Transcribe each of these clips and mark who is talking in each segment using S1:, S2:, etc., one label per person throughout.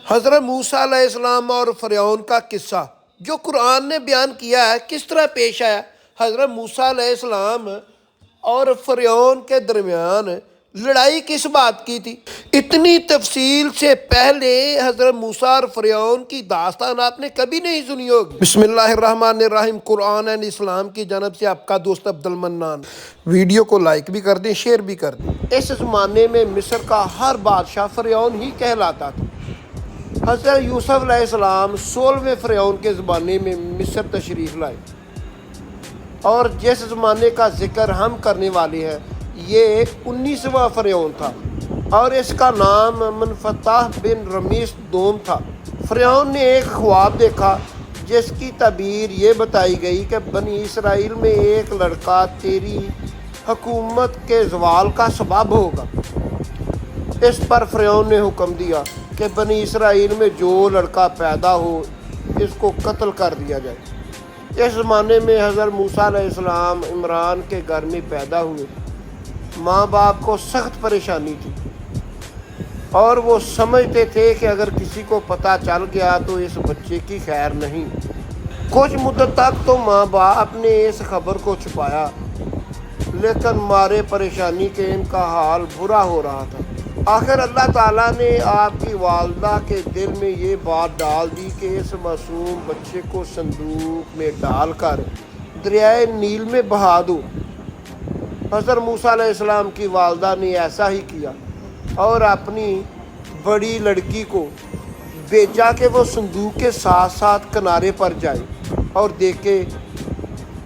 S1: حضرت موسیٰ علیہ السلام اور فرعون کا قصہ جو قرآن نے بیان کیا ہے کس طرح پیش آیا۔ حضرت موسیٰ علیہ السلام اور فرعون کے درمیان لڑائی کس بات کی تھی؟ اتنی تفصیل سے پہلے حضرت موسیٰ اور فرعون کی داستان آپ نے کبھی نہیں سنی ہوگی۔ بسم اللہ الرحمن الرحیم، قرآن اینڈ اسلام کی جانب سے آپ کا دوست عبد المنان۔ ویڈیو کو لائک بھی کر دیں، شیئر بھی کر دیں۔ اس زمانے میں مصر کا ہر بادشاہ فرعون ہی کہلاتا تھا۔ حضرت یوسف علیہ السلام 16ویں فرعون کے زمانے میں مصر تشریف لائے، اور جس زمانے کا ذکر ہم کرنے والے ہیں یہ 19واں فرعون تھا، اور اس کا نام منفتح بن رمیس دوم تھا۔ فرعون نے ایک خواب دیکھا جس کی تعبیر یہ بتائی گئی کہ بنی اسرائیل میں ایک لڑکا تیری حکومت کے زوال کا سبب ہوگا۔ اس پر فرعون نے حکم دیا کہ بنی اسرائیل میں جو لڑکا پیدا ہو اس کو قتل کر دیا جائے۔ اس زمانے میں حضرت موسیٰ علیہ السلام عمران کے گھر میں پیدا ہوئے۔ ماں باپ کو سخت پریشانی تھی، اور وہ سمجھتے تھے کہ اگر کسی کو پتہ چل گیا تو اس بچے کی خیر نہیں۔ کچھ مدت تک تو ماں باپ نے اس خبر کو چھپایا، لیکن مارے پریشانی کے ان کا حال برا ہو رہا تھا۔ آخر اللہ تعالیٰ نے آپ کی والدہ کے دل میں یہ بات ڈال دی کہ اس معصوم بچے کو صندوق میں ڈال کر دریائے نیل میں بہا دو۔ حضرت موسیٰ علیہ السلام کی والدہ نے ایسا ہی کیا، اور اپنی بڑی لڑکی کو بھیجا کہ وہ صندوق کے ساتھ ساتھ کنارے پر جائے اور دیکھے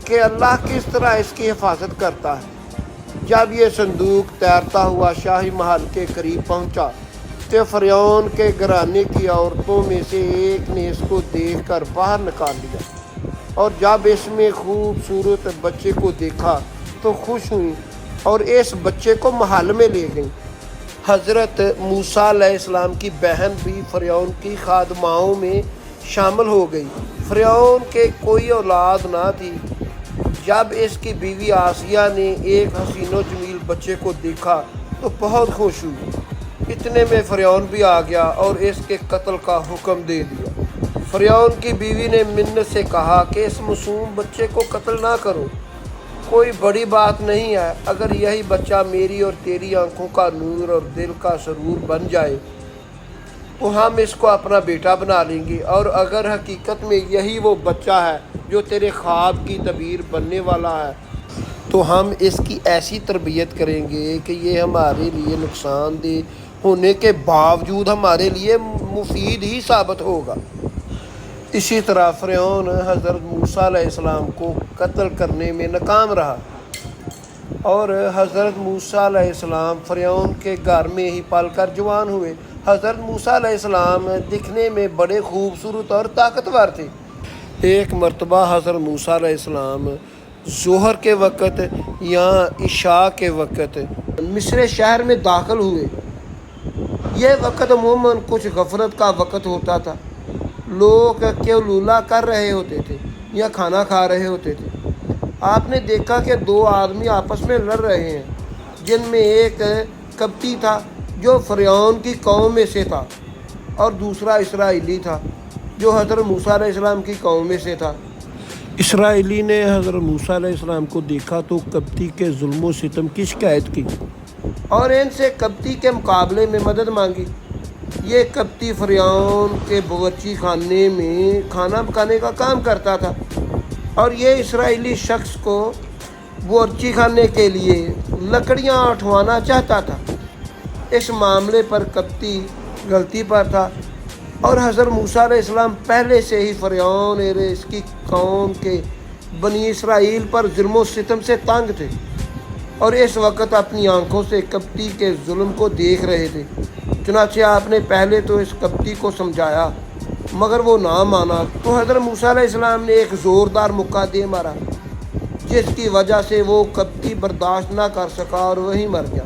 S1: کہ اللہ کس طرح اس کی حفاظت کرتا ہے۔ جب یہ صندوق تیرتا ہوا شاہی محل کے قریب پہنچا تو فرعون کے گھرانے کی عورتوں میں سے ایک نے اس کو دیکھ کر باہر نکال لیا، اور جب اس میں خوبصورت بچے کو دیکھا تو خوش ہوئی اور اس بچے کو محل میں لے گئیں۔ حضرت موسیٰ علیہ السلام کی بہن بھی فرعون کی خادماؤں میں شامل ہو گئی۔ فرعون کے کوئی اولاد نہ تھی۔ جب اس کی بیوی آسیہ نے ایک حسین و جمیل بچے کو دیکھا تو بہت خوش ہوئی۔ اتنے میں فرعون بھی آ گیا اور اس کے قتل کا حکم دے دیا۔ فرعون کی بیوی نے منت سے کہا کہ اس معصوم بچے کو قتل نہ کرو، کوئی بڑی بات نہیں ہے۔ اگر یہی بچہ میری اور تیری آنکھوں کا نور اور دل کا سرور بن جائے تو ہم اس کو اپنا بیٹا بنا لیں گے، اور اگر حقیقت میں یہی وہ بچہ ہے جو تیرے خواب کی تعبیر بننے والا ہے تو ہم اس کی ایسی تربیت کریں گے کہ یہ ہمارے لیے نقصان دہ ہونے کے باوجود ہمارے لیے مفید ہی ثابت ہوگا۔ اسی طرح فرعون حضرت موسیٰ علیہ السلام کو قتل کرنے میں ناکام رہا، اور حضرت موسیٰ علیہ السلام فرعون کے گھر میں ہی پل کر جوان ہوئے۔ حضرت موسیٰ علیہ السلام دکھنے میں بڑے خوبصورت اور طاقتور تھے۔ ایک مرتبہ حضرت موسیٰ علیہ السلام ظہر کے وقت یا عشاء کے وقت مصر شہر میں داخل ہوئے۔ یہ وقت عموماً کچھ غفلت کا وقت ہوتا تھا۔ لوگ قیلولہ کر رہے ہوتے تھے یا کھانا کھا رہے ہوتے تھے۔ آپ نے دیکھا کہ دو آدمی آپس میں لڑ رہے ہیں، جن میں ایک قبطی تھا جو فرعون کی قوم میں سے تھا، اور دوسرا اسرائیلی تھا جو حضرت موسیٰ علیہ السلام کی قوم میں سے تھا۔ اسرائیلی نے حضرت موسیٰ علیہ السلام کو دیکھا تو قبطی کے ظلم و ستم کی شکایت کی اور ان سے قبطی کے مقابلے میں مدد مانگی۔ یہ قبطی فرعون کے باورچی خانے میں کھانا پکانے کا کام کرتا تھا، اور یہ اسرائیلی شخص کو باورچی خانے کے لیے لکڑیاں اٹھوانا چاہتا تھا۔ اس معاملے پر قبطی غلطی پر تھا، اور حضرت موسیٰ علیہ السلام پہلے سے ہی فرعون اور اس کی قوم کے بنی اسرائیل پر ظلم و ستم سے تنگ تھے، اور اس وقت اپنی آنکھوں سے قبطی کے ظلم کو دیکھ رہے تھے۔ چنانچہ آپ نے پہلے تو اس قبطی کو سمجھایا، مگر وہ نہ مانا، تو حضرت موسیٰ علیہ السلام نے ایک زوردار مکہ دے مارا، جس کی وجہ سے وہ قبطی برداشت نہ کر سکا اور وہیں مر گیا۔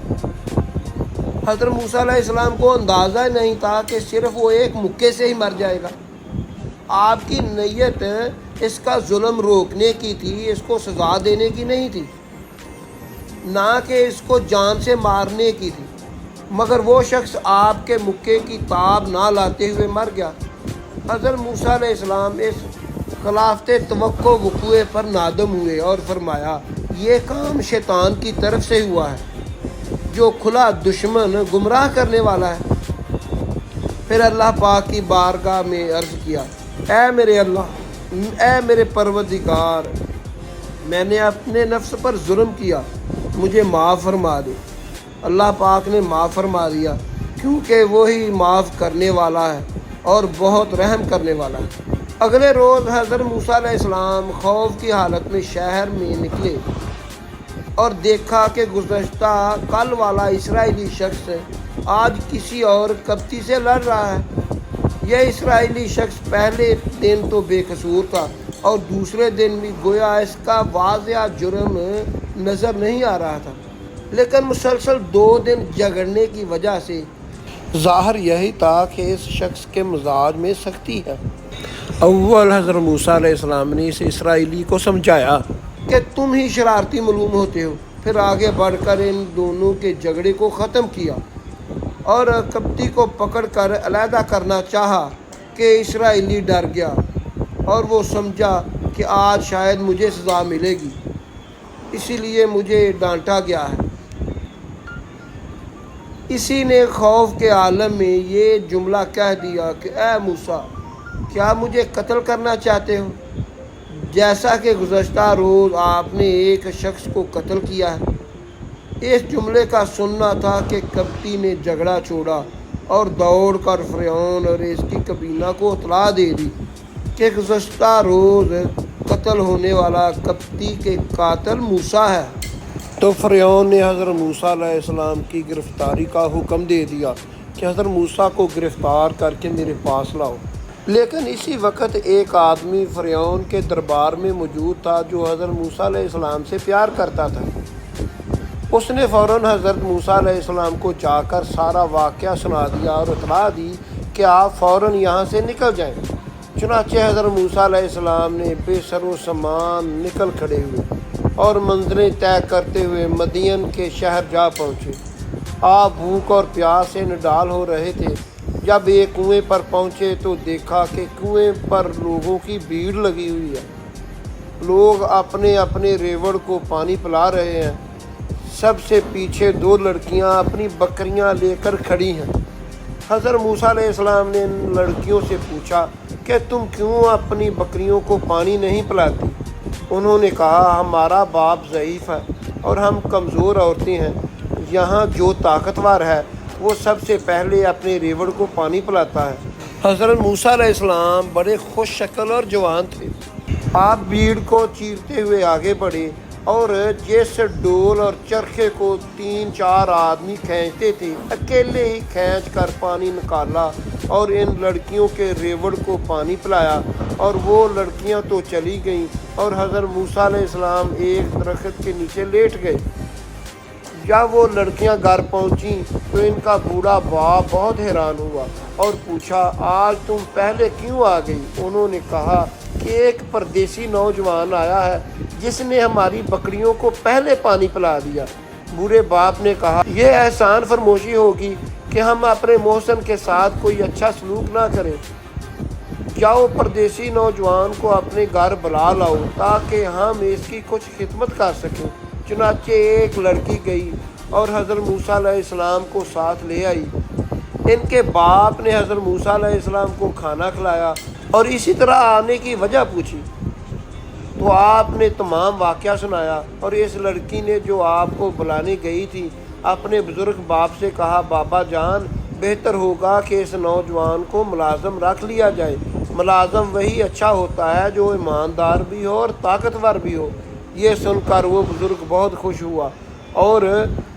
S1: حضرت موسیٰ علیہ السلام کو اندازہ نہیں تھا کہ صرف وہ ایک مکے سے ہی مر جائے گا۔ آپ کی نیت اس کا ظلم روکنے کی تھی، اس کو سزا دینے کی نہیں تھی، نہ کہ اس کو جان سے مارنے کی تھی۔ مگر وہ شخص آپ کے مکے کی تاب نہ لاتے ہوئے مر گیا۔ حضرت موسیٰ علیہ السلام اس خلافت توقع وقوع پر نادم ہوئے اور فرمایا یہ کام شیطان کی طرف سے ہوا ہے جو کھلا دشمن گمراہ کرنے والا ہے۔ پھر اللہ پاک کی بارگاہ میں عرض کیا اے میرے اللہ، اے میرے پروردگار، میں نے اپنے نفس پر ظلم کیا، مجھے معاف فرما دے۔ اللہ پاک نے معاف فرما دیا کیونکہ وہی معاف کرنے والا ہے اور بہت رحم کرنے والا ہے۔ اگلے روز حضرت موسیٰ علیہ السلام خوف کی حالت میں شہر میں نکلے اور دیکھا کہ گزشتہ کل والا اسرائیلی شخص آج کسی اور قبطی سے لڑ رہا ہے۔ یہ اسرائیلی شخص پہلے دن تو بے قصور تھا اور دوسرے دن بھی گویا اس کا واضح جرم نظر نہیں آ رہا تھا، لیکن مسلسل 2 دن جھگڑنے کی وجہ سے ظاہر یہی تھا کہ اس شخص کے مزاج میں سختی ہے۔ اول حضرت موسیٰ علیہ السلام نے اس اسرائیلی کو سمجھایا کہ تم ہی شرارتی معلوم ہوتے ہو۔ پھر آگے بڑھ کر ان دونوں کے جھگڑے کو ختم کیا اور قبطی کو پکڑ کر علیحدہ کرنا چاہا کہ اسرائیلی ڈر گیا اور وہ سمجھا کہ آج شاید مجھے سزا ملے گی، اسی لیے مجھے ڈانٹا گیا ہے۔ اسی نے خوف کے عالم میں یہ جملہ کہہ دیا کہ اے موسیٰ، کیا مجھے قتل کرنا چاہتے ہو جیسا کہ گزشتہ روز آپ نے ایک شخص کو قتل کیا ہے؟ اس جملے کا سننا تھا کہ قبطی نے جھگڑا چھوڑا اور دوڑ کر فرعون اور اس کی کابینہ کو اطلاع دے دی کہ گزشتہ روز قتل ہونے والا قبطی کے قاتل موسیٰ ہے۔ تو فرعون نے حضرت موسیٰ علیہ السلام کی گرفتاری کا حکم دے دیا کہ حضرت موسیٰ کو گرفتار کر کے میرے پاس لاؤ۔ لیکن اسی وقت ایک آدمی فرعون کے دربار میں موجود تھا جو حضرت موسیٰ علیہ السلام سے پیار کرتا تھا۔ اس نے فوراً حضرت موسیٰ علیہ السلام کو جا کر سارا واقعہ سنا دیا اور اطلاع دی کہ آپ فوراً یہاں سے نکل جائیں۔ چنانچہ حضرت موسیٰ علیہ السلام نے بے سر و سامان نکل کھڑے ہوئے اور منزلیں طے کرتے ہوئے مدین کے شہر جا پہنچے۔ آپ بھوک اور پیاس سے نڈال ہو رہے تھے۔ جب ایک کنویں پر پہنچے تو دیکھا کہ کنویں پر لوگوں کی بھیڑ لگی ہوئی ہے، لوگ اپنے اپنے ریوڑ کو پانی پلا رہے ہیں۔ سب سے پیچھے 2 لڑکیاں اپنی بکریاں لے کر کھڑی ہیں۔ حضرت موسیٰ علیہ السلام نے ان لڑکیوں سے پوچھا کہ تم کیوں اپنی بکریوں کو پانی نہیں پلاتی؟ انہوں نے کہا ہمارا باپ ضعیف ہے اور ہم کمزور عورتیں ہیں، یہاں جو طاقتور ہے وہ سب سے پہلے اپنے ریوڑ کو پانی پلاتا ہے۔ حضرت موسیٰ علیہ السلام بڑے خوش شکل اور جوان تھے۔ آپ بھیڑ کو چیرتے ہوئے آگے بڑھے اور جس ڈول اور چرخے کو 3-4 آدمی کھینچتے تھے اکیلے ہی کھینچ کر پانی نکالا اور ان لڑکیوں کے ریوڑ کو پانی پلایا، اور وہ لڑکیاں تو چلی گئیں اور حضرت موسیٰ علیہ السلام ایک درخت کے نیچے لیٹ گئے۔ جب وہ لڑکیاں گھر پہنچیں تو ان کا بوڑھا باپ بہت حیران ہوا اور پوچھا آج تم پہلے کیوں آ گئی؟ انہوں نے کہا کہ ایک پردیسی نوجوان آیا ہے جس نے ہماری بکریوں کو پہلے پانی پلا دیا۔ بوڑھے باپ نے کہا یہ احسان فرموشی ہوگی کہ ہم اپنے محسن کے ساتھ کوئی اچھا سلوک نہ کریں۔ جاؤ پردیسی نوجوان کو اپنے گھر بلا لاؤ تاکہ ہم اس کی کچھ خدمت کر سکیں۔ چنانچہ ایک لڑکی گئی اور حضرت موسیٰ علیہ السلام کو ساتھ لے آئی۔ ان کے باپ نے حضرت موسیٰ علیہ السلام کو کھانا کھلایا اور اسی طرح آنے کی وجہ پوچھی تو آپ نے تمام واقعہ سنایا، اور اس لڑکی نے جو آپ کو بلانے گئی تھی اپنے بزرگ باپ سے کہا بابا جان بہتر ہوگا کہ اس نوجوان کو ملازم رکھ لیا جائے، ملازم وہی اچھا ہوتا ہے جو ایماندار بھی ہو اور طاقتور بھی ہو۔ یہ سن کر وہ بزرگ بہت خوش ہوا اور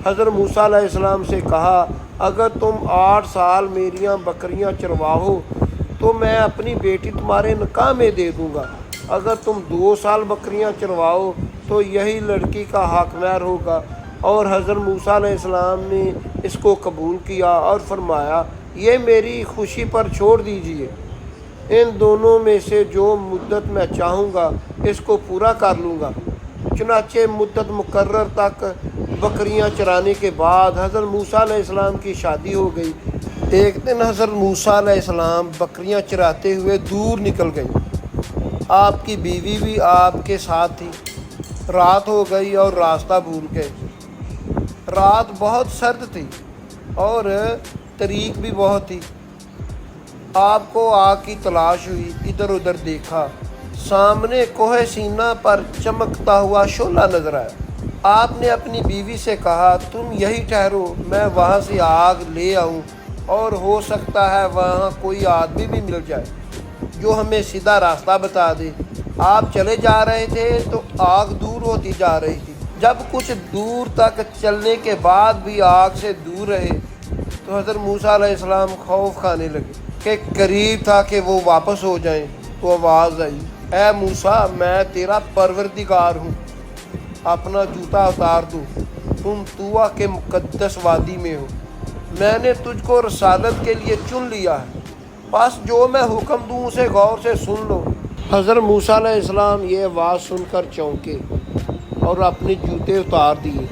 S1: حضرت موسیٰ علیہ السلام سے کہا اگر تم 8 سال میریاں بکریاں چرواؤ تو میں اپنی بیٹی تمہارے نکاح میں دے دوں گا، اگر تم 2 سال بکریاں چرواؤ تو یہی لڑکی کا حق مہر ہوگا۔ اور حضرت موسیٰ علیہ السلام نے اس کو قبول کیا اور فرمایا یہ میری خوشی پر چھوڑ دیجیے، ان دونوں میں سے جو مدت میں چاہوں گا اس کو پورا کر لوں گا۔ چنانچہ مدت مقرر تک بکریاں چرانے کے بعد حضرت موسیٰ علیہ السلام کی شادی ہو گئی۔ ایک دن حضرت موسیٰ علیہ السلام بکریاں چراتے ہوئے دور نکل گئی۔ آپ کی بیوی بھی آپ کے ساتھ تھی۔ رات ہو گئی اور راستہ بھول گئے۔ رات بہت سرد تھی اور تاریک بھی بہت تھی۔ آپ کو آگ کی تلاش ہوئی، ادھر ادھر دیکھا، سامنے کوہ سینا پر چمکتا ہوا شعلہ نظر آیا۔ آپ نے اپنی بیوی سے کہا، تم یہی ٹھہرو، میں وہاں سے آگ لے آؤں، اور ہو سکتا ہے وہاں کوئی آدمی بھی مل جائے جو ہمیں سیدھا راستہ بتا دے۔ آپ چلے جا رہے تھے تو آگ دور ہوتی جا رہی تھی۔ جب کچھ دور تک چلنے کے بعد بھی آگ سے دور رہے تو حضرت موسیٰ علیہ السلام خوف کھانے لگے کہ قریب تھا کہ وہ واپس ہو جائیں، تو آواز آئی، اے موسیٰ، میں تیرا پروردگار ہوں، اپنا جوتا اتار دو، تم طوٰ کے مقدس وادی میں ہو، میں نے تجھ کو رسالت کے لیے چن لیا ہے، بس جو میں حکم دوں اسے غور سے سن لو۔ حضرت موسیٰ علیہ السلام یہ آواز سن کر چونکے اور اپنے جوتے اتار دیے۔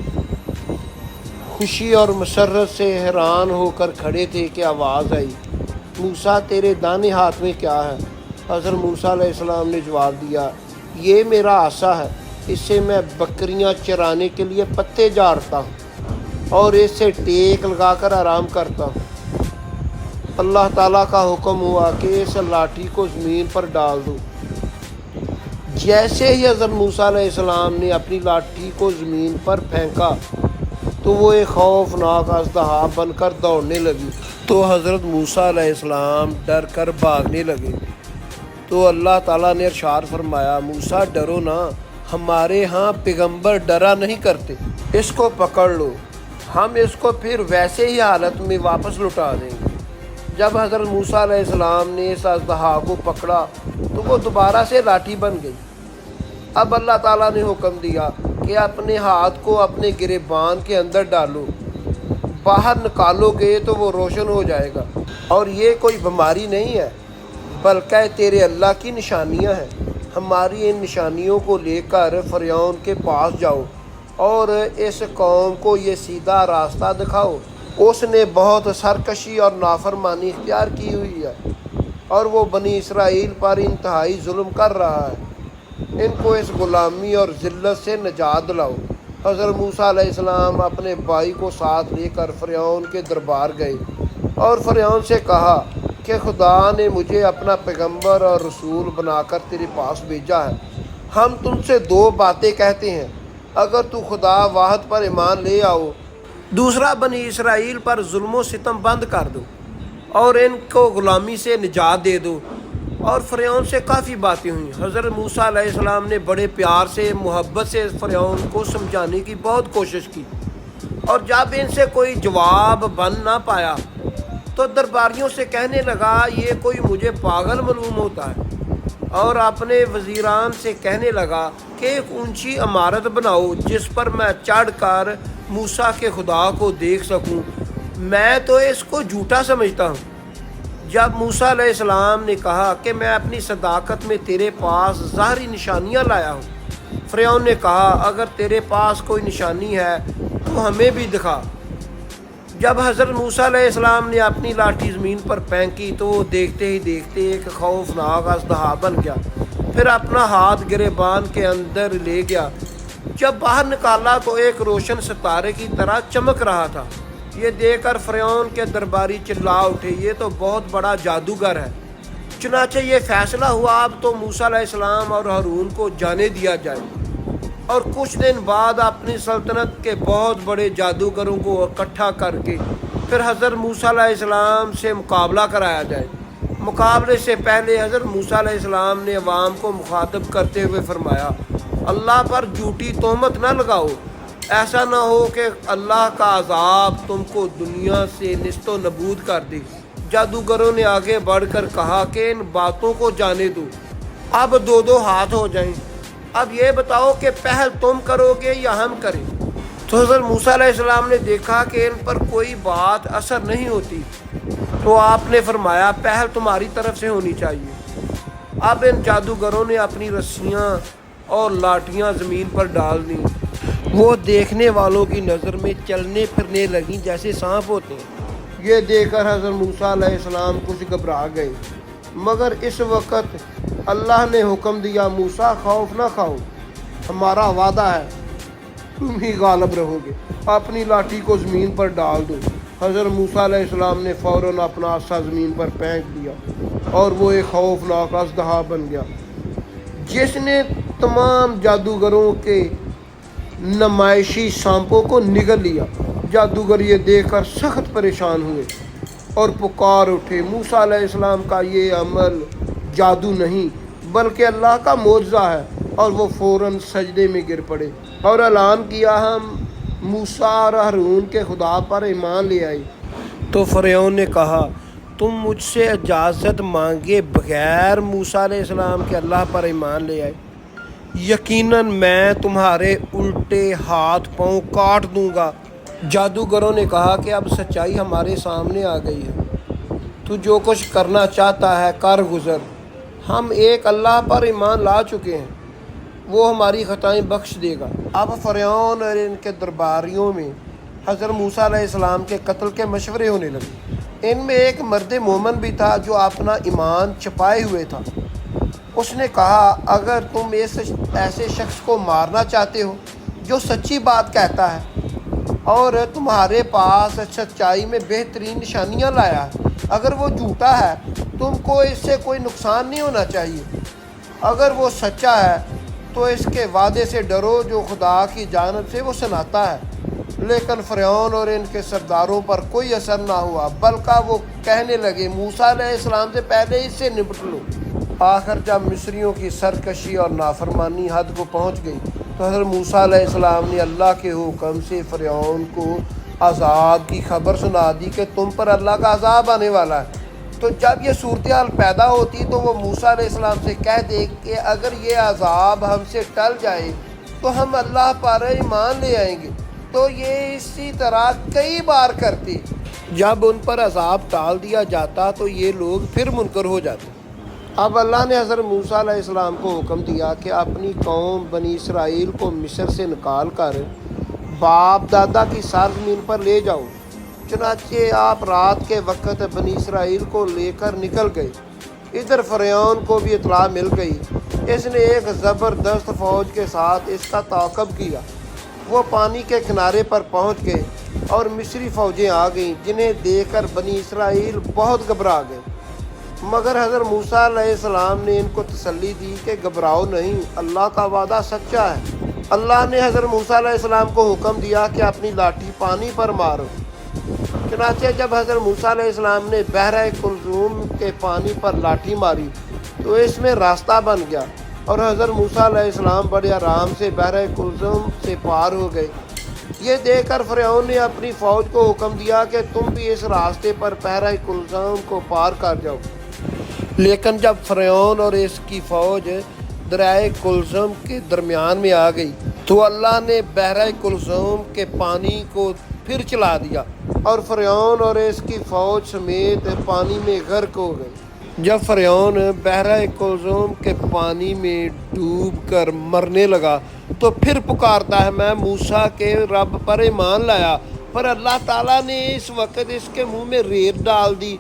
S1: خوشی اور مسرت سے حیران ہو کر کھڑے تھے کہ آواز آئی، موسیٰ تیرے دائیں ہاتھ میں کیا ہے؟ حضرت موسیٰ علیہ السلام نے جواب دیا، یہ میرا عصا ہے، اس سے میں بکریاں چرانے کے لیے پتے جاڑتا ہوں اور اس سے ٹیک لگا کر آرام کرتا ہوں۔ اللہ تعالیٰ کا حکم ہوا کہ اس لاٹھی کو زمین پر ڈال دو۔ جیسے ہی حضرت موسیٰ علیہ السلام نے اپنی لاٹھی کو زمین پر پھینکا تو وہ ایک خوفناک اژدہا بن کر دوڑنے لگی، تو حضرت موسیٰ علیہ السلام ڈر کر بھاگنے لگے۔ تو اللہ تعالیٰ نے ارشاد فرمایا، موسیٰ ڈرو نہ، ہمارے ہاں پیغمبر ڈرا نہیں کرتے، اس کو پکڑ لو، ہم اس کو پھر ویسے ہی حالت میں واپس لوٹا دیں گے۔ جب حضرت موسیٰ علیہ السلام نے اس اژدہا کو پکڑا تو وہ دوبارہ سے لاٹھی بن گئی۔ اب اللہ تعالیٰ نے حکم دیا کہ اپنے ہاتھ کو اپنے گریبان کے اندر ڈالو، باہر نکالو گے تو وہ روشن ہو جائے گا، اور یہ کوئی بیماری نہیں ہے بلکہ تیرے اللہ کی نشانیاں ہیں۔ ہماری ان نشانیوں کو لے کر فرعون کے پاس جاؤ اور اس قوم کو یہ سیدھا راستہ دکھاؤ۔ اس نے بہت سرکشی اور نافرمانی اختیار کی ہوئی ہے اور وہ بنی اسرائیل پر انتہائی ظلم کر رہا ہے، ان کو اس غلامی اور ذلت سے نجات دلاؤ۔ حضرت موسیٰ علیہ السلام اپنے بھائی کو ساتھ لے کر فرعون کے دربار گئے اور فرعون سے کہا کہ خدا نے مجھے اپنا پیغمبر اور رسول بنا کر تیرے پاس بھیجا ہے۔ ہم تم سے دو باتیں کہتے ہیں، اگر تو خدا واحد پر ایمان لے آؤ، دوسرا بنی اسرائیل پر ظلم و ستم بند کر دو اور ان کو غلامی سے نجات دے دو۔ اور فرعون سے کافی باتیں ہوئیں۔ حضرت موسیٰ علیہ السلام نے بڑے پیار سے، محبت سے فرعون کو سمجھانے کی بہت کوشش کی، اور جب ان سے کوئی جواب بن نہ پایا تو درباریوں سے کہنے لگا، یہ کوئی مجھے پاگل معلوم ہوتا ہے، اور اپنے وزیران سے کہنے لگا کہ ایک اونچی عمارت بناؤ جس پر میں چڑھ کر موسیٰ کے خدا کو دیکھ سکوں، میں تو اس کو جھوٹا سمجھتا ہوں۔ جب موسیٰ علیہ السلام نے کہا کہ میں اپنی صداقت میں تیرے پاس ظاہری نشانیاں لایا ہوں، فرعون نے کہا، اگر تیرے پاس کوئی نشانی ہے تو ہمیں بھی دکھا۔ جب حضرت موسیٰ علیہ السلام نے اپنی لاٹھی زمین پر پھینکی تو وہ دیکھتے ہی دیکھتے ایک خوفناک اژدہا بن گیا، پھر اپنا ہاتھ گریبان کے اندر لے گیا۔ جب باہر نکالا تو ایک روشن ستارے کی طرح چمک رہا تھا۔ یہ دیکھ کر فرعون کے درباری چلا اٹھے، یہ تو بہت بڑا جادوگر ہے۔ چنانچہ یہ فیصلہ ہوا اب تو موسیٰ علیہ السلام اور ہارون کو جانے دیا جائے، اور کچھ دن بعد اپنی سلطنت کے بہت بڑے جادوگروں کو اکٹھا کر کے پھر حضرت موسیٰ علیہ السلام سے مقابلہ کرایا جائے۔ مقابلے سے پہلے حضرت موسیٰ علیہ السلام نے عوام کو مخاطب کرتے ہوئے فرمایا، اللہ پر جھوٹی تہمت نہ لگاؤ، ایسا نہ ہو کہ اللہ کا عذاب تم کو دنیا سے نیست و نابود کر دے۔ جادوگروں نے آگے بڑھ کر کہا کہ ان باتوں کو جانے دو، اب دو دو ہاتھ ہو جائیں، اب یہ بتاؤ کہ پہل تم کرو گے یا ہم کریں؟ تو حضرت موسیٰ علیہ السلام نے دیکھا کہ ان پر کوئی بات اثر نہیں ہوتی، تو آپ نے فرمایا، پہل تمہاری طرف سے ہونی چاہیے۔ اب ان جادوگروں نے اپنی رسیاں اور لاٹھیاں زمین پر ڈال دیں، وہ دیکھنے والوں کی نظر میں چلنے پھرنے لگیں جیسے سانپ ہوتے ہیں۔ یہ دیکھ کر حضرت موسیٰ علیہ السلام کچھ گھبرا گئے، مگر اس وقت اللہ نے حکم دیا، موسیٰ خوف نہ کھاؤ، ہمارا وعدہ ہے تم ہی غالب رہو گے، اپنی لاٹھی کو زمین پر ڈال دو۔ حضرت موسیٰ علیہ السلام نے فوراً اپنا عصا زمین پر پھینک دیا اور وہ ایک خوفناک اژدہا بن گیا جس نے تمام جادوگروں کے نمائشی سانپوں کو نگل لیا۔ جادوگر یہ دیکھ کر سخت پریشان ہوئے اور پکار اٹھے، موسیٰ علیہ السلام کا یہ عمل جادو نہیں بلکہ اللہ کا معجزہ ہے، اور وہ فوراً سجدے میں گر پڑے اور اعلان کیا، ہم موسیٰ اور ہارون کے خدا پر ایمان لے آئے۔ تو فرعون نے کہا، تم مجھ سے اجازت مانگے بغیر موسیٰ علیہ السلام کے اللہ پر ایمان لے آئے، یقیناً میں تمہارے الٹے ہاتھ پاؤں کاٹ دوں گا۔ جادوگروں نے کہا کہ اب سچائی ہمارے سامنے آ گئی ہے، تو جو کچھ کرنا چاہتا ہے کر گزر، ہم ایک اللہ پر ایمان لا چکے ہیں، وہ ہماری خطائیں بخش دے گا۔ اب فرعون اور ان کے درباریوں میں حضرت موسیٰ علیہ السلام کے قتل کے مشورے ہونے لگے۔ ان میں ایک مرد مومن بھی تھا جو اپنا ایمان چھپائے ہوئے تھا۔ اس نے کہا، اگر تم ایسے شخص کو مارنا چاہتے ہو جو سچی بات کہتا ہے اور تمہارے پاس سچائی میں بہترین نشانیاں لایا ہے، اگر وہ جھوٹا ہے تم کو اس سے کوئی نقصان نہیں ہونا چاہیے، اگر وہ سچا ہے تو اس کے وعدے سے ڈرو جو خدا کی جانب سے وہ سناتا ہے۔ لیکن فرعون اور ان کے سرداروں پر کوئی اثر نہ ہوا، بلکہ وہ کہنے لگے، موسیٰ علیہ السلام سے پہلے اس سے نپٹ لو۔ آخر جب مصریوں کی سرکشی اور نافرمانی حد کو پہنچ گئی تو حضرت موسیٰ علیہ السلام نے اللہ کے حکم سے فرعون کو عذاب کی خبر سنا دی کہ تم پر اللہ کا عذاب آنے والا ہے۔ تو جب یہ صورتحال پیدا ہوتی تو وہ موسیٰ علیہ السلام سے کہہ دے کہ اگر یہ عذاب ہم سے ٹل جائے تو ہم اللہ پر ایمان لے آئیں گے۔ تو یہ اسی طرح کئی بار کرتے، جب ان پر عذاب ٹال دیا جاتا تو یہ لوگ پھر منکر ہو جاتے۔ اب اللہ نے حضرت موسیٰ علیہ السلام کو حکم دیا کہ اپنی قوم بنی اسرائیل کو مصر سے نکال کر باپ دادا کی سرزمین پر لے جاؤ۔ چنانچہ آپ رات کے وقت بنی اسرائیل کو لے کر نکل گئے۔ ادھر فرعون کو بھی اطلاع مل گئی، اس نے ایک زبردست فوج کے ساتھ اس کا تعاقب کیا۔ وہ پانی کے کنارے پر پہنچ گئے اور مصری فوجیں آ گئیں، جنہیں دیکھ کر بنی اسرائیل بہت گھبرا گئے، مگر حضرت موسیٰ علیہ السلام نے ان کو تسلی دی کہ گھبراؤ نہیں، اللہ کا وعدہ سچا ہے۔ اللہ نے حضرت موسیٰ علیہ السلام کو حکم دیا کہ اپنی لاٹھی پانی پر مارو۔ چنانچہ جب حضرت موسیٰ علیہ السلام نے بحیرہ کلزوم کے پانی پر لاٹھی ماری تو اس میں راستہ بن گیا اور حضرت موسیٰ علیہ السلام بڑے آرام سے بحیرہ کلزوم سے پار ہو گئے۔ یہ دیکھ کر فرعون نے اپنی فوج کو حکم دیا کہ تم بھی اس راستے پر بحیرہ کلزوم کو پار کر جاؤ۔ لیکن جب فرعون اور اس کی فوج دریائے کلزم کے درمیان میں آ گئی تو اللہ نے بحیرہ کلزم کے پانی کو پھر چلا دیا اور فرعون اور اس کی فوج سمیت پانی میں غرق ہو گئے۔ جب فرعون بحیرہ کلزم کے پانی میں ڈوب کر مرنے لگا تو پھر پکارتا ہے، میں موسیٰ کے رب پر ایمان لایا، پر اللہ تعالیٰ نے اس وقت اس کے منہ میں ریت ڈال دی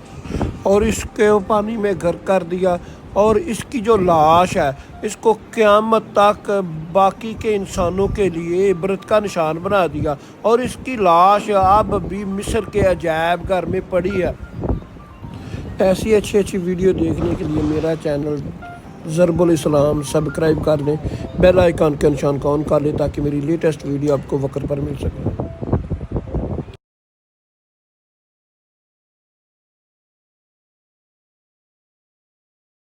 S1: اور اس کے پانی میں غرق کر دیا، اور اس کی جو لاش ہے اس کو قیامت تک باقی کے انسانوں کے لیے عبرت کا نشان بنا دیا، اور اس کی لاش اب بھی مصر کے عجائب گھر میں پڑی ہے۔ ایسی اچھی ویڈیو دیکھنے کے لیے میرا چینل ضرب الاسلام سبسکرائب کر دیں، بیل آئیکن کا نشان کو آن کر لیں تاکہ میری لیٹسٹ ویڈیو آپ کو وقت پر مل سکے۔